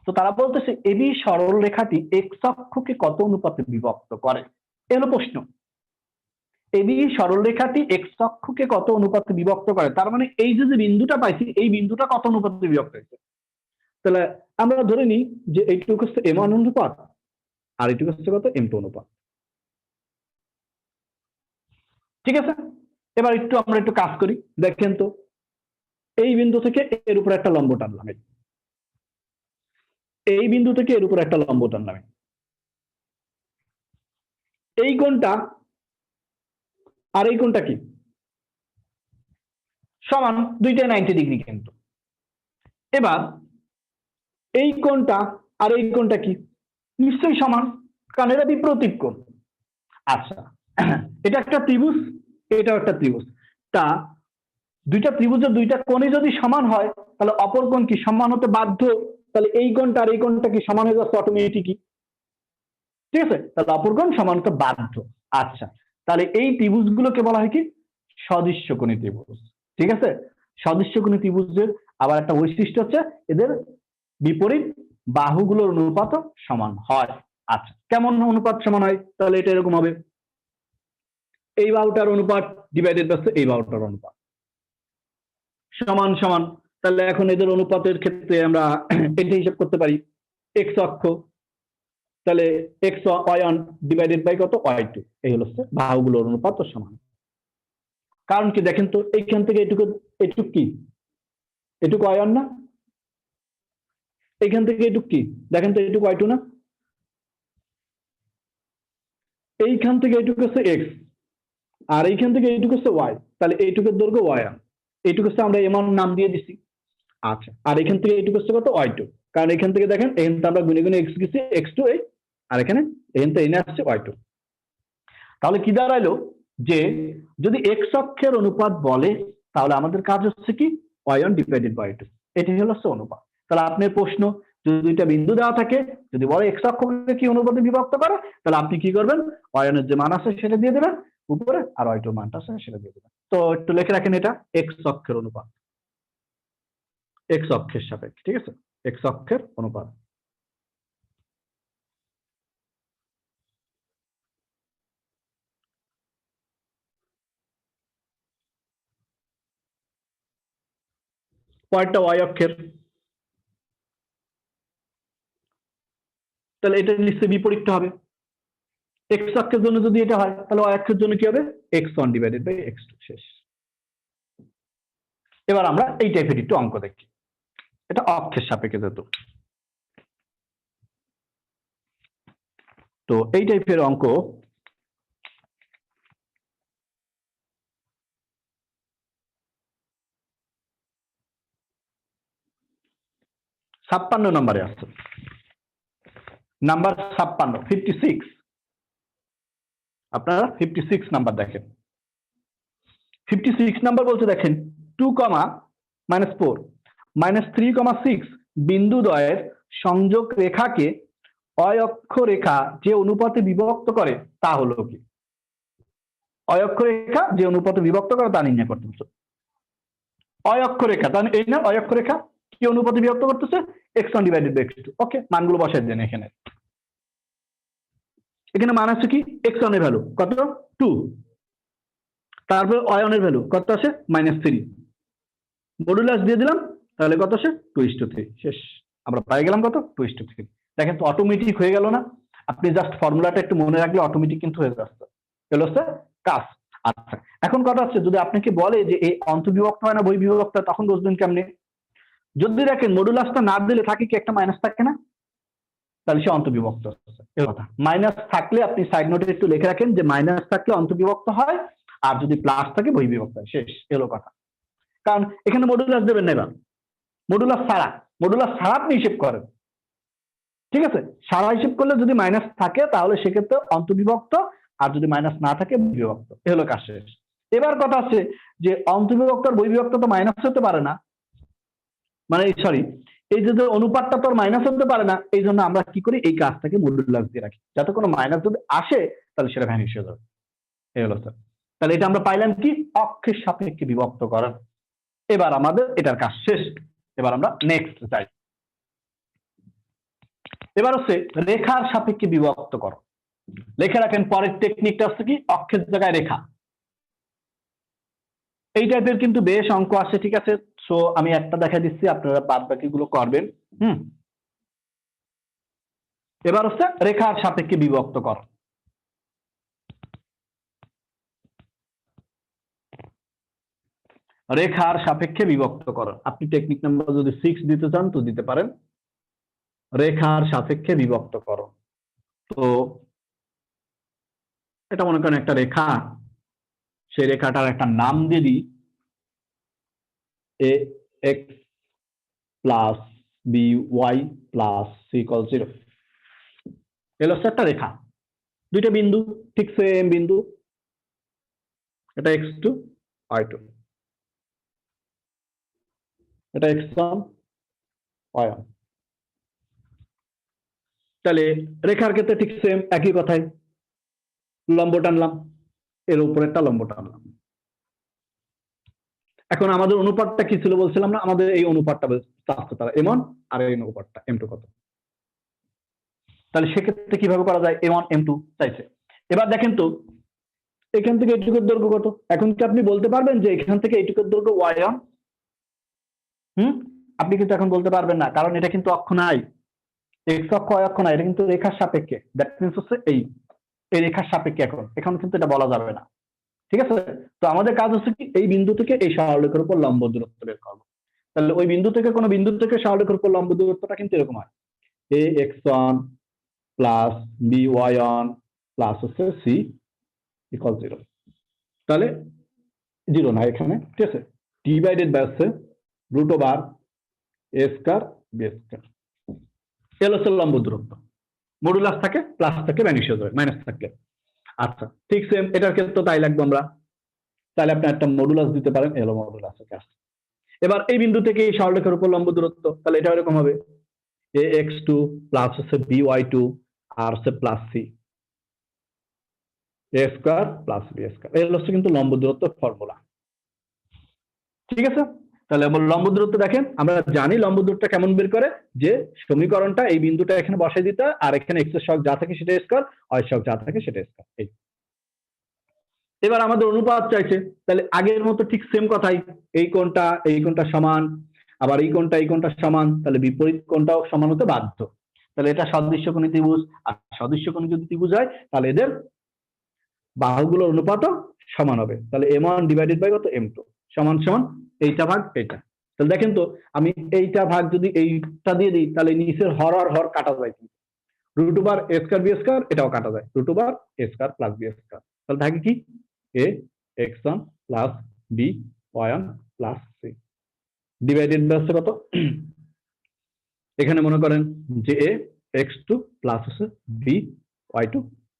তো তারা বলতেছে এবি সরল রেখাটি এক্স অক্ষকে কত অনুপাতে বিভক্ত করে, এলো প্রশ্ন। এবি সরল রেখাটি এক্স অক্ষকে কত অনুপাতে বিভক্ত করে, তার মানে এই যে বিন্দুটা পাইছি এই বিন্দুটা কত অনুপাতে বিভক্ত হয়েছে। তাহলে আমরা ধরে নিই যে এইটুকু হচ্ছে M1 অনুপাত আর এইটুকু হচ্ছে কত M2 অনুপাত। ঠিক আছে, এবার আমরা একটু কাজ করি, দেখেন তো এই বিন্দু থেকে এর উপর একটা লম্ব টানলাম, এই বিন্দু থেকে এর উপর একটা লম্ব টানলাম, এই কোণটা আর এই কোণটা কি সমান, দুইটাই 90 ডিগ্রি কিন্তু। এবার এই কোণটা আর এই কোণটা কি নিশ্চয়ই সমান, কারণ এটা বিপরীত কোণ। আচ্ছা, এটা একটা ত্রিভুজ, এটাও একটা ত্রিভুজ, তা দুইটা ত্রিভুজের দুইটা কোণই যদি সমান হয় তাহলে অপর কোণ কি সমান হতে বাধ্য, তাহলে এই কোণটা আর এই কোণটা কি সমান হয়ে যাচ্ছে অটোমেটিকই। ঠিক আছে, তাহলে অপর কোণ সমান হতে বাধ্য। আচ্ছা, তাহলে এই ত্রিভুজগুলোকে বলা হয় কি সদৃশ্যকোণী ত্রিভুজ। ঠিক আছে, সদৃশ্যকোণী ত্রিভুজের আবার একটা বৈশিষ্ট্য হচ্ছে এদের বিপরীত বাহুগুলোর অনুপাত সমান হয়। আচ্ছা, কেমন অনুপাত সমান হয়, তাহলে এটা এরকম হবে, এই বাহুটার অনুপাত ডিভাইডেড বাই এই বাহুটার অনুপাত সমান সমান। তাহলে এখন এদের অনুপাতের ক্ষেত্রে আমরা এটা হিসাব করতে পারি, এক্স অক্ষ, তাহলে এক্স ওয়ান ডিভাইডেড বাই কত y2, এই হলো বাহুগুলোর অনুপাত সমান। কারণ কি দেখেন তো এইখান থেকে এটুকু এটুকু কি এটুকু y1 না, এইখান থেকে এটুকু কি দেখেন তো এটুকু y2 না, এইখান থেকে এইটুকু হচ্ছে x আর এইখান থেকে এইটুকু হচ্ছে y, তাহলে এইটুকুর দৈর্ঘ্য y1, এইটুকু হচ্ছে আমরা এমন নাম দিয়ে দিছি। আচ্ছা, আর এখান থেকে এইটুকু হচ্ছে কত y2, কারণ এখান থেকে দেখেন এখান থেকে আমরা গুণে গুণে x গেছি x2 এই, আর এখানে এখান থেকে এনে আসছে y2। তাহলে কি দাঁড়াইলো যে যদি x অক্ষের অনুপাত বলে তাহলে আমাদের কাজ হচ্ছে কি y1 ডিভাইডেড বাই y2, এটি হলো অনুপাত। তাহলে আপনার প্রশ্ন যদি দুইটা বিন্দু দেওয়া থাকে, যদি বলে x অক্ষকে কি অনুপাতে বিভক্ত করে, তাহলে আপনি কি করবেন y1 এর যে মান আছে সেটা দিয়ে দেবেন উপরে, আর y2 এর মানটা আছে সেটা দিয়ে দেবেন। তো একটু লিখে রাখেন এটা x অক্ষের অনুপাত, x অক্ষের সাপেক্ষে। ঠিক আছে, x অক্ষের অনুপাত। পরেরটা y অক্ষের, তাহলে এটা নিশ্চয়ই বিপরীতটা হবে। এক্স অক্ষের জন্য যদি এটা হয় তাহলে y অক্ষের জন্য কি হবে x1 ডিভাইডেড বাই x2, শেষ। এবার আমরা এই টাইপের একটু অঙ্ক দেখি, এটা অক্ষের সাপেক্ষে যেত। তো এই টাইপের অঙ্ক ছাপ্পান্ন নম্বরে আসছে, নাম্বার 56 56, আপনারা 56 নাম্বার দেখেন। 56 নাম্বার বলছে দেখেন 2, -4 -3, 6 বিন্দুদ্বয়ের সংযোগ রেখাকে অয় অক্ষ রেখা যে অনুপাতে বিভক্ত করে তা হলো কি, অয় অক্ষ রেখা যে অনুপাতে বিভক্ত করে তা নির্ণয় করতে হবে। অয় অক্ষ রেখা তাহলে এই না, অয় অক্ষ রেখা কি অনুপাতে বিভক্ত করতেছে x1 ডিভাইডেড বাই x2। ওকে, মানগুলো বসাই দেন এখানে। এখানে মান আছে কি x1 এর ভ্যালু কত 2, তারপর y1 এর ভ্যালু কত আছে -3, মডুলাস দিয়ে দিলাম, তাহলে কত আসে 2:3, শেষ। আমরা পাই গেলাম কত 2:3। দেখেন তো অটোমেটিক হয়ে গেল না, আপনি জাস্ট ফর্মুলাটা একটু মনে রাখলে অটোমেটিক কিন্তু হয়ে যাচ্ছে, এগুলো হচ্ছে কাজ। আচ্ছা, এখন কথা হচ্ছে যদি আপনাকে বলে যে এই অন্তর্বিভক্ত হয় না বহির্বিভক্ত, তখন বুঝবেন কেমনে। যদি দেখেন মডুলাসটা না দিলে থাকে কি একটা মাইনাস থাকে না, তাহলে সে অন্তর্বিভক্ত হচ্ছে, এই কথা। মাইনাস থাকলে আপনি সাইড নোটে একটু লিখে রাখেন যে মাইনাস থাকলে অন্তর্বিভক্ত হয়, আর যদি প্লাস থাকে বহির্বিভক্ত হয়, শেষ, এলো কথা। কারণ এখানে মডুলাস দেবেন না, এবার মডুলাস ছাড়া আপনি হিসেব করেন। ঠিক আছে, সারা হিসেব করলে যদি মাইনাস থাকে তাহলে সেক্ষেত্রে অন্তর্বিভক্ত, আর যদি মাইনাস না থাকে বিভক্ত, এ হলো কাজ, শেষ। এবার কথা আছে যে অন্তর্বিভক্ত আর বহির্বিভক্ত তো মাইনাস হতে পারে না, মানে সরি এই যে অনুপাতটা তো মাইনাস হতে পারে না, এই জন্য আমরা কি করি, এই কাজটাকে মডুলাস দিয়ে রাখি, যাতে কোনো মাইনাস যদি আসে তাহলে সেটা ভ্যানিশ হয়ে যাবে। এই হলো স্যার। তাহলে এটা আমরা পাইলাম কি, অক্ষের সাপেক্ষে বিভক্ত করা। এবার আমাদের এটার কাজ শেষ। এবার আমরা নেক্সট যাই। এবার হচ্ছে রেখার সাপেক্ষে বিভক্ত করো। লিখে রাখেন, পরের টেকনিকটা হচ্ছে কি, অক্ষের জায়গায় রেখা। এই টাইপের কিন্তু বেশ অঙ্ক আসে, ঠিক আছে। সো আমি একটা দেখা দিচ্ছি, আপনারা বাদ বাকিগুলো করবেন। এবার হচ্ছে রেখার সাপেক্ষে বিভক্ত কর। রেখার সাপেক্ষে বিভক্ত কর, আপনি টেকনিক নাম্বার যদি 6 দিতে চান তো দিতে পারেন। রেখার সাপেক্ষে বিভক্ত করো। তো এটা মনে করেন একটা রেখা, সেই রেখাটার একটা নাম দিয়ে দিই, A X plus B Y plus C equal 0। এলো একটা রেখা, দুইটা বিন্দু ঠিক সেম বিন্দু, এটা x2 y2, এটা x1 y1। তাহলে রেখার ক্ষেত্রে ঠিক সেম একই কথাই, লম্ব টানলাম, এর উপরেরটা লম্ব টানলাম। এখন আমাদের অনুপাতটা কি ছিল বলছিলাম না, আমাদের এই অনুপাতটা চাচ্ছে তারা m1, আর এই অনুপাতটা m2 কত। তাহলে সেক্ষেত্রে কিভাবে করা যায়, m1 m2 চাইছে। এবার দেখেন তো এখান থেকে এইটুকুর দৈর্ঘ্য কত, এখন কি আপনি বলতে পারবেন যে এখান থেকে এইটুকুর দৈর্ঘ্য y1? আপনি কিন্তু এখন বলতে পারবেন না, কারণ এটা কিন্তু অক্ষ নাই, x অক্ষ y অক্ষ নাই, এটা কিন্তু রেখার সাপেক্ষে। দ্যাট মিন্স হচ্ছে এই রেখার সাপেক্ষে, এখন কিন্তু এটা বলা যাবে না, ঠিক আছে। তো আমাদের কাজ হচ্ছে কি, এই বিন্দু থেকে এই সরলরেখার উপর লম্ব দূরত্ব বের করবো। তাহলে ওই বিন্দু থেকে কোনো বিন্দু থেকে সরলরেখার উপর লম্ব দূরত্বটা কিন্তু এরকম হয়, a x1 plus b y1 plus হচ্ছে c ইকুয়াল 0। তাহলে 0 না এখানে, ঠিক আছে, ডিভাইডেড বাই হচ্ছে root over a square b square. L হচ্ছে লম্ব দূরত্ব, মডুলাস থাকে প্লাস থাকে ভ্যানিশ হয়ে যাবে মাইনাস থাকলে। আচ্ছা ঠিক সেম এটার ক্ষেত্রে তাই লাগবে আমরা, তাহলে আপনি একটা মডুলাস দিতে পারেন, এলো মডুলাস। এবার এই বিন্দু থেকে এই সরলরেখার উপর লম্ব দূরত্ব, তাহলে এটা এরকম হবে a x2 প্লাস হচ্ছে b y2 আর হচ্ছে plus c a square plus b square. এর হচ্ছে কিন্তু লম্ব দূরত্ব ফর্মুলা, ঠিক আছে। তাহলে লম্ব দূরত্ব দেখেন, আমরা জানি লম্ব দূরত্ব কেমন বের করে, যে সমীকরণটা এই বিন্দুটা এখানে বসাই দিতে, আর এখানে x এর সহগ যা থাকে সেটা স্কয়ার, y এর সহগ যা থাকে সেটা স্কয়ার। এই এবার আমাদের অনুপাত চাইছে, তাহলে আগের মতো ঠিক সেম কথাই, এই কোণটা সমান, আবার এই কোণটা সমান, তাহলে বিপরীত কোণটাও সমান হতে বাধ্য। তাহলে এটা সদৃশ্যকোণী ত্রিভুজ, আর সদৃশ্যকোণী যদি ত্রিভুজ হয় তাহলে এদের বাহুগুলোর অনুপাতও সমান হবে। তাহলে m1 ডিভাইডেড বাই কত, m2 সমান সমান এইটা ভাগ এইটা। তাহলে দেখেন তো আমি এইটা ভাগ যদি এইটা দিয়ে দিই, তাহলে নিচের হর আর হর কাটা যায়, কিন্তু root over a square b square এটাও কাটা যায়, root over a square plus b square. তাহলে থাকে কি a x1 plus b y1 plus c divided by হচ্ছে কত, এখানে মনে করেন যে a x2 প্লাস হচ্ছে b y2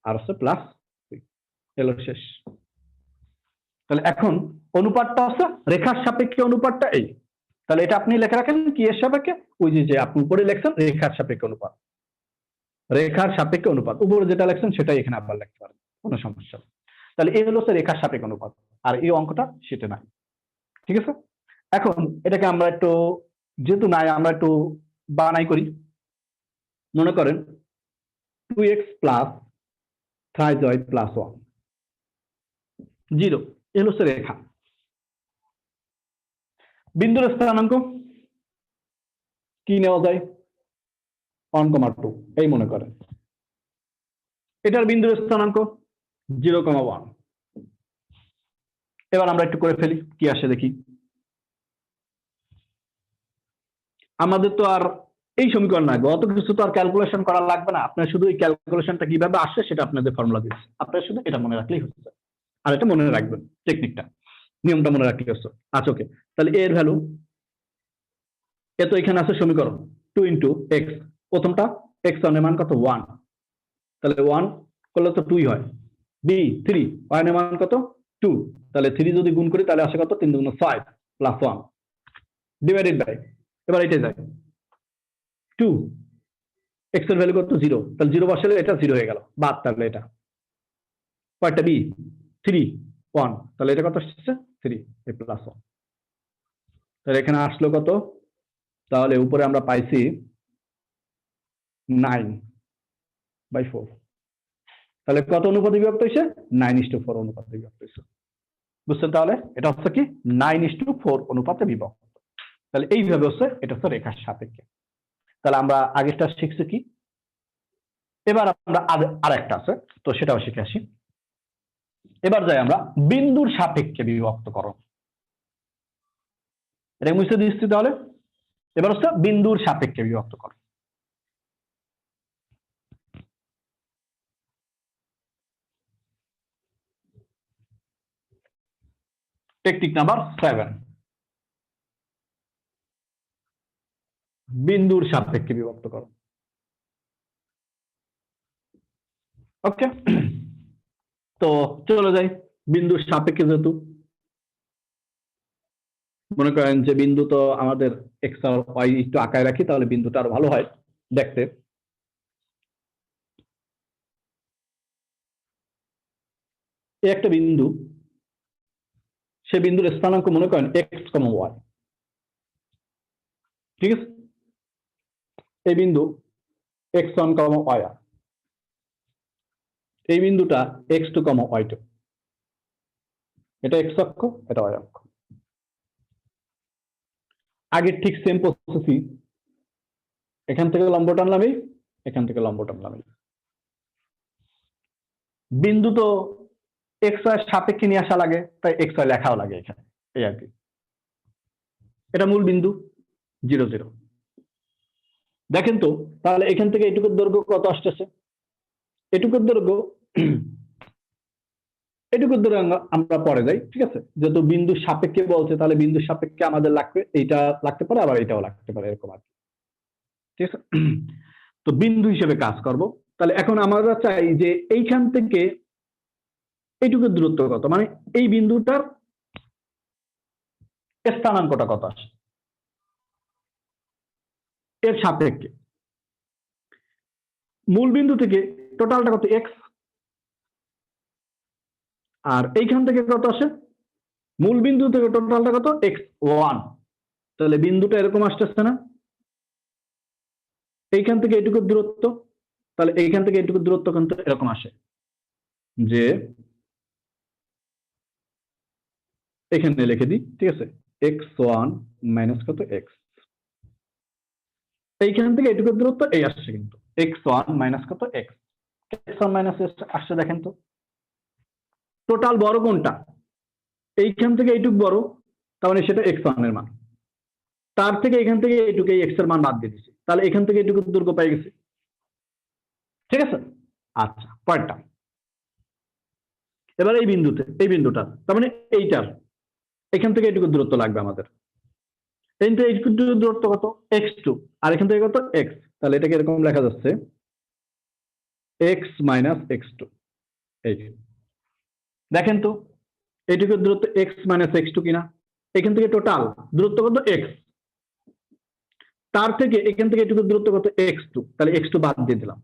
আর হচ্ছে প্লাস c। এলো শেষ। তাহলে এখন অনুপাতটা হচ্ছে রেখার সাপেক্ষে অনুপাতটা এই, তাহলে এটা আপনি লেখা রাখেন কি এর সাপেক্ষে, ওই যে আপনি উপরে লেখছেন রেখার সাপেক্ষে অনুপাত, রেখার সাপেক্ষে অনুপাত উপরে যেটা লেখছেন সেটাই এখানে আবার লিখতে পারেন, কোনো সমস্যা নেই। তাহলে এই হলো রেখার সাপেক্ষে অনুপাত, আর এই অঙ্কটা সেটা নাই, ঠিক আছে। এখন এটাকে আমরা একটু, যেহেতু নাই আমরা একটু বানাই করি। মনে করেন 2x প্লাস 3y প্লাস 1 0, এই হলো রেখা। বিন্দুর স্থানাঙ্ক কি নেওয়া যায়, 1,2 এই মনে করেন, এটার বিন্দুর স্থানাঙ্ক 0,1। এবার আমরা একটু করে ফেলি কি আসে দেখি। আমাদের তো আর এই সমীকরণ লাগবে, অত কিছু তো আর ক্যালকুলেশন করা লাগবে না, আপনার শুধু এই ক্যালকুলেশনটা কিভাবে আসছে সেটা আপনাদের ফর্মুলা দিচ্ছে, আপনারা শুধু এটা মনে রাখলেই হচ্ছে, আর এটা মনে রাখবেন টেকনিকটা, নিয়মটা মনে রাখলেই হচ্ছে। আচ্ছা ওকে, তাহলে এর ভ্যালু এ তো এখানে আছে সমীকরণ 2 ইন্টু এক্স, প্রথমটা x1 এর মান কত 1, তাহলে 1 করলে তো 2 হয়, বি 3 y এর মান কত 2, তাহলে 3 যদি গুণ করি তাহলে আসে কত 3 দুগুণ 6 প্লাস 1 ডিভাইডেড বাই, এবার এটাই যায় 2, x এর ভ্যালু কত 0, তাহলে 0 বসালে এটা 0 হয়ে গেল, বাদ, তাহলে এটা কয়টা বি 3 1, তাহলে এটা কত আসছে 3 a প্লাস 1, তাহলে এখানে আসলো কত, তাহলে উপরে আমরা পাইছি 9/4, তাহলে কত অনুপাতে বিভক্ত হয়েছে 9:4 অনুপাতে বিভক্ত হয়েছে, বুঝছেন? তাহলে এটা হচ্ছে কি 9:4 অনুপাতে বিভক্ত, তাহলে এইভাবে হচ্ছে এটা হচ্ছে রেখার সাপেক্ষে। তাহলে আমরা আগেরটা শিখছি কি, এবার আমরা আরেকটা আছে তো সেটাও শিখে আসি। এবার যাই আমরা বিন্দুর সাপেক্ষে বিভক্ত করো, এটা মুছে দিচ্ছি। তাহলে এবার হচ্ছে বিন্দুর সাপেক্ষে বিভক্ত করো। টেকনিক নাম্বার 7, বিন্দুর সাপেক্ষে বিভক্ত করো। ওকে, তো চলে যাই বিন্দুর সাপেক্ষে। যেহেতু মনে করেন যে বিন্দু তো আমাদের এক্স আর ওয়াই একটু আঁকায় রাখি, তাহলে বিন্দুটা আরো ভালো হয় দেখতে। এই একটা বিন্দু, সে বিন্দুর স্থানাঙ্ক মনে করেন এক্স কমা ওয়াই, ঠিক আছে? এই বিন্দু x1 কমা y1, এই বিন্দুটা x2 কমা y2, এটা x অক্ষ, এটা y অক্ষ। আগের ঠিক সেম প্রসেসই, এখান থেকে লম্ব টানলাম এই, এখান থেকে লম্ব টানলাম এই। বিন্দু তো এক্স ওয়াই সাপেক্ষে নিয়ে আসা লাগে, তাই এক্স ওয়াই লেখাও লাগে এখানে, এই আর কি। এটা মূল বিন্দু 0 0। দেখেন তো, তাহলে এখান থেকে এটুকুর দৈর্ঘ্য কত আসতেছে, এটুকুর দৈর্ঘ্য এটুকুর দৈর্ঘ্য আমরা পরে যাই, ঠিক আছে? যেহেতু বিন্দুর সাপেক্ষে বলছে, তাহলে বিন্দুর সাপেক্ষে আমাদের লাগবে, এইটা লাগতে পারে, আবার এটাও লাগতে পারে, এরকম আর কি, ঠিক আছে? তো বিন্দু হিসেবে কাজ করব। তাহলে এখন আমরা চাই যে এইখান থেকে এইটুকুর দূরত্ব কত, মানে এই বিন্দুটার স্থানাঙ্কটা কত আসে এর সাপেক্ষে। মূল বিন্দু থেকে টোটালটা কত এক্স, আর এইখান থেকে কত আসে, মূল বিন্দু থেকে টোটালটা কত x1, তাহলে বিন্দুটা এরকম আসতেছে না? এইখান থেকে এইটুকুর দূরত্ব, তাহলে এইখান থেকে এইটুকুর দূরত্ব কিন্তু এরকম আসে যে, এখানে লিখে দিই, ঠিক আছে, x1 মাইনাস কত x, এইখান থেকে এইটুকুর দূরত্ব এই আসছে কিন্তু x1 মাইনাস কত x, x1 মাইনাস আসছে। দেখেন তো টোটাল বড় কোনটা, এইখান থেকে এইটুক বড়, তার মানে সেটা x1 এর মান, তার থেকে এখান থেকে এইটুকু এই x এর মান বাদ দিয়ে দিচ্ছি, তাহলে এখান থেকে এইটুকু দৈর্ঘ্য পেয়ে গেছি, ঠিক আছে? আচ্ছা, পরেরটা। এবার এই বিন্দুতে, এই বিন্দুটা তার মানে এইটার এখান থেকে এইটুকু দূরত্ব লাগবে আমাদের, এইটুকু দূরত্ব কত x2, আর এখান থেকে কত x, তাহলে এটাকে এরকম লেখা যাচ্ছে x মাইনাস x2। এই দেখেন তো এইটুকু দূরত্ব x মাইনাস x2 কিনা, এখান থেকে টোটাল দূরত্ব কত x, তার থেকে এখান থেকে এইটুকু দূরত্ব কত x2, তাহলে x2 বাদ দিয়ে দিলাম,